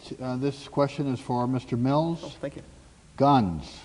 This question is for Mr. Mills. Oh, thank you. Guns.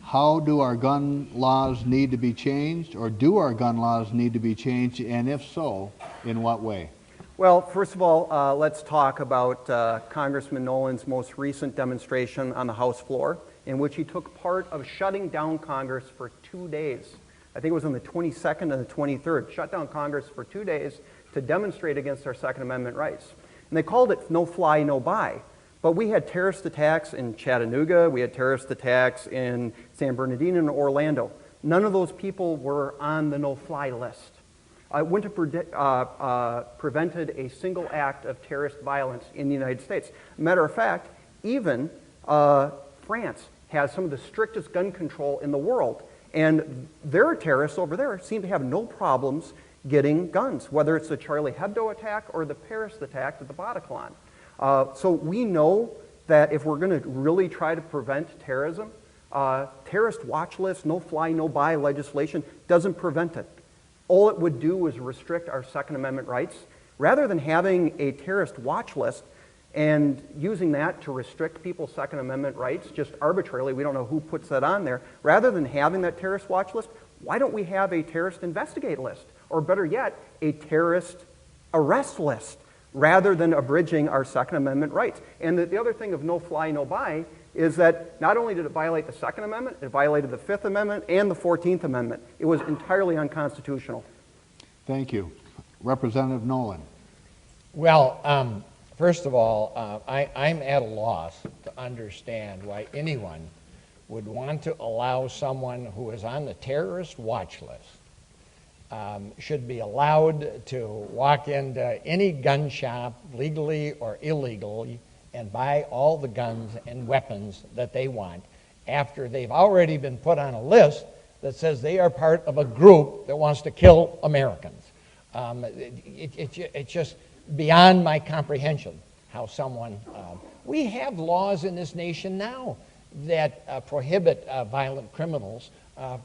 How do our gun laws need to be changed, or do our gun laws need to be changed, and if so, in what way? Well, first of all, let's talk about Congressman Nolan's most recent demonstration on the House floor, in which he took part of shutting down Congress for 2 days. I think it was on the 22nd and the 23rd, shut down Congress for 2 days to demonstrate against our Second Amendment rights. And they called it no fly, no buy. But we had terrorist attacks in Chattanooga, we had terrorist attacks in San Bernardino and Orlando. None of those people were on the no-fly list. It wouldn't have prevented a single act of terrorist violence in the United States. Matter of fact, even France has some of the strictest gun control in the world, and their terrorists over there seem to have no problems getting guns, whether it's the Charlie Hebdo attack or the Paris attack at the Bataclan. So we know that if we're going to really try to prevent terrorism, terrorist watch list, no-fly, no-buy legislation doesn't prevent it. All it would do is restrict our Second Amendment rights. Rather than having a terrorist watch list and using that to restrict people's Second Amendment rights just arbitrarily, we don't know who puts that on there, rather than having that terrorist watch list, why don't we have a terrorist investigate list? Or better yet, a terrorist arrest list, rather than abridging our Second Amendment rights. And the other thing of no fly, no buy is that not only did it violate the Second Amendment, it violated the Fifth Amendment and the 14th Amendment. It was entirely unconstitutional. Thank you. Representative Nolan. Well, first of all, I'm at a loss to understand why anyone would want to allow someone who is on the terrorist watch list should be allowed to walk into any gun shop, legally or illegally, and buy all the guns and weapons that they want after they've already been put on a list that says they are part of a group that wants to kill Americans. It's just beyond my comprehension how someone... we have laws in this nation now that prohibit violent criminals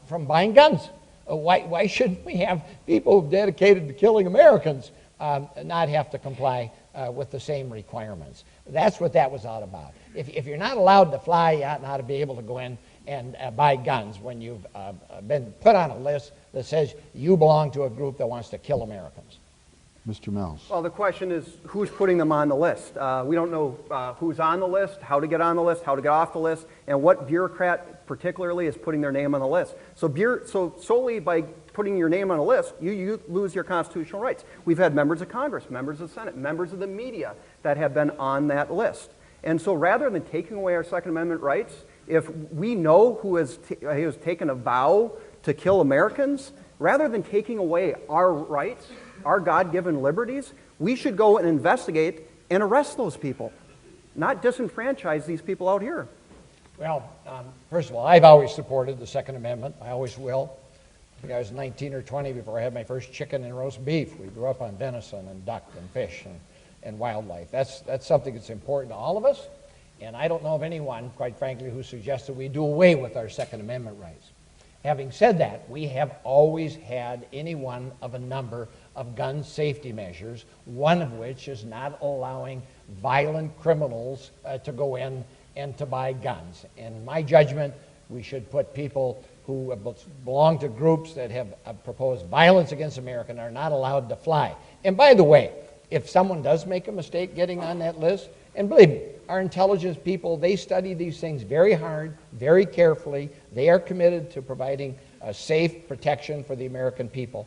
from buying guns. Why shouldn't we have people dedicated to killing Americans not have to comply with the same requirements? That's what that was all about. If you're not allowed to fly, you ought not to be able to go in and buy guns when you've been put on a list that says you belong to a group that wants to kill Americans. Mr. Mills. Well, the question is who's putting them on the list. We don't know who's on the list, how to get on the list, how to get off the list, and what bureaucrat particularly is putting their name on the list. So solely by putting your name on a list, you lose your constitutional rights. We've had members of Congress, members of the Senate, members of the media that have been on that list. And so rather than taking away our Second Amendment rights, if we know who has taken a vow to kill Americans, rather than taking away our rights, our God-given liberties, we should go and investigate and arrest those people, not disenfranchise these people out here. Well, first of all, I've always supported the Second Amendment. I always will. I think I was 19 or 20 before I had my first chicken and roast beef. We grew up on venison and duck and fish and wildlife. That's something that's important to all of us. And I don't know of anyone, quite frankly, who suggests that we do away with our Second Amendment rights. Having said that, we have always had any one of a number of gun safety measures, one of which is not allowing violent criminals to go in and to buy guns. In my judgment, we should put people who belong to groups that have proposed violence against America and are not allowed to fly. And by the way, if someone does make a mistake getting on that list, and believe me, our intelligence people, they study these things very hard, very carefully. They are committed to providing a safe protection for the American people.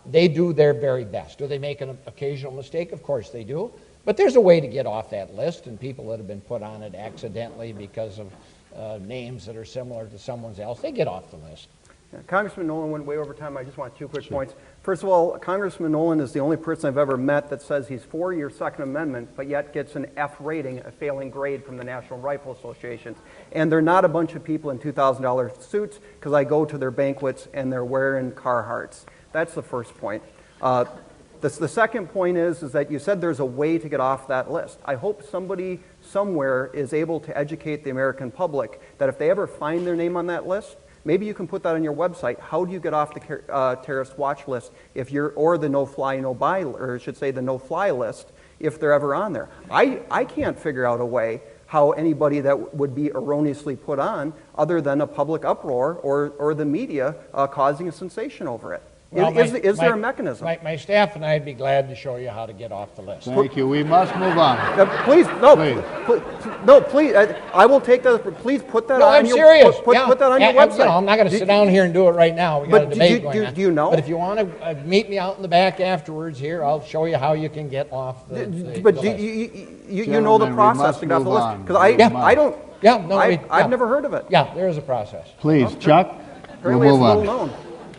They do their very best. Do they make an occasional mistake? Of course they do. But there's a way to get off that list, and people that have been put on it accidentally because of names that are similar to someone else, they get off the list. Yeah, Congressman Nolan went way over time. I just want 2 quick points. First of all, Congressman Nolan is the only person I've ever met that says he's for your Second Amendment, but yet gets an F rating, a failing grade from the National Rifle Association. And they're not a bunch of people in $2,000 suits, because I go to their banquets and they're wearing Carhartts. That's the first point. The second point is that you said there's a way to get off that list. I hope somebody somewhere is able to educate the American public that if they ever find their name on that list, maybe you can put that on your website. How do you get off the terrorist watch list if you're, or the no-fly, no-buy, or I should say the no-fly list, if they're ever on there. I can't figure out a way how anybody that would be erroneously put on, other than a public uproar or the media causing a sensation over it. Well, Is there a mechanism? My staff and I'd be glad to show you how to get off the list. Thank you. We must move on. Please, no, Please. no, please. I will take that. Please put that No, on I'm your serious. Put that on your website. I'm not going to sit down here and do it right now. We got a But debate going on. do you know? But if you want to meet me out in the back afterwards here, I'll show you how you can get off the But list. you know the Gentlemen, we process must to get off the move list? on. Because I don't. Yeah, no, I've never heard of it. Yeah, there is a process. Please, Chuck, we'll Apparently, it's move on. little known.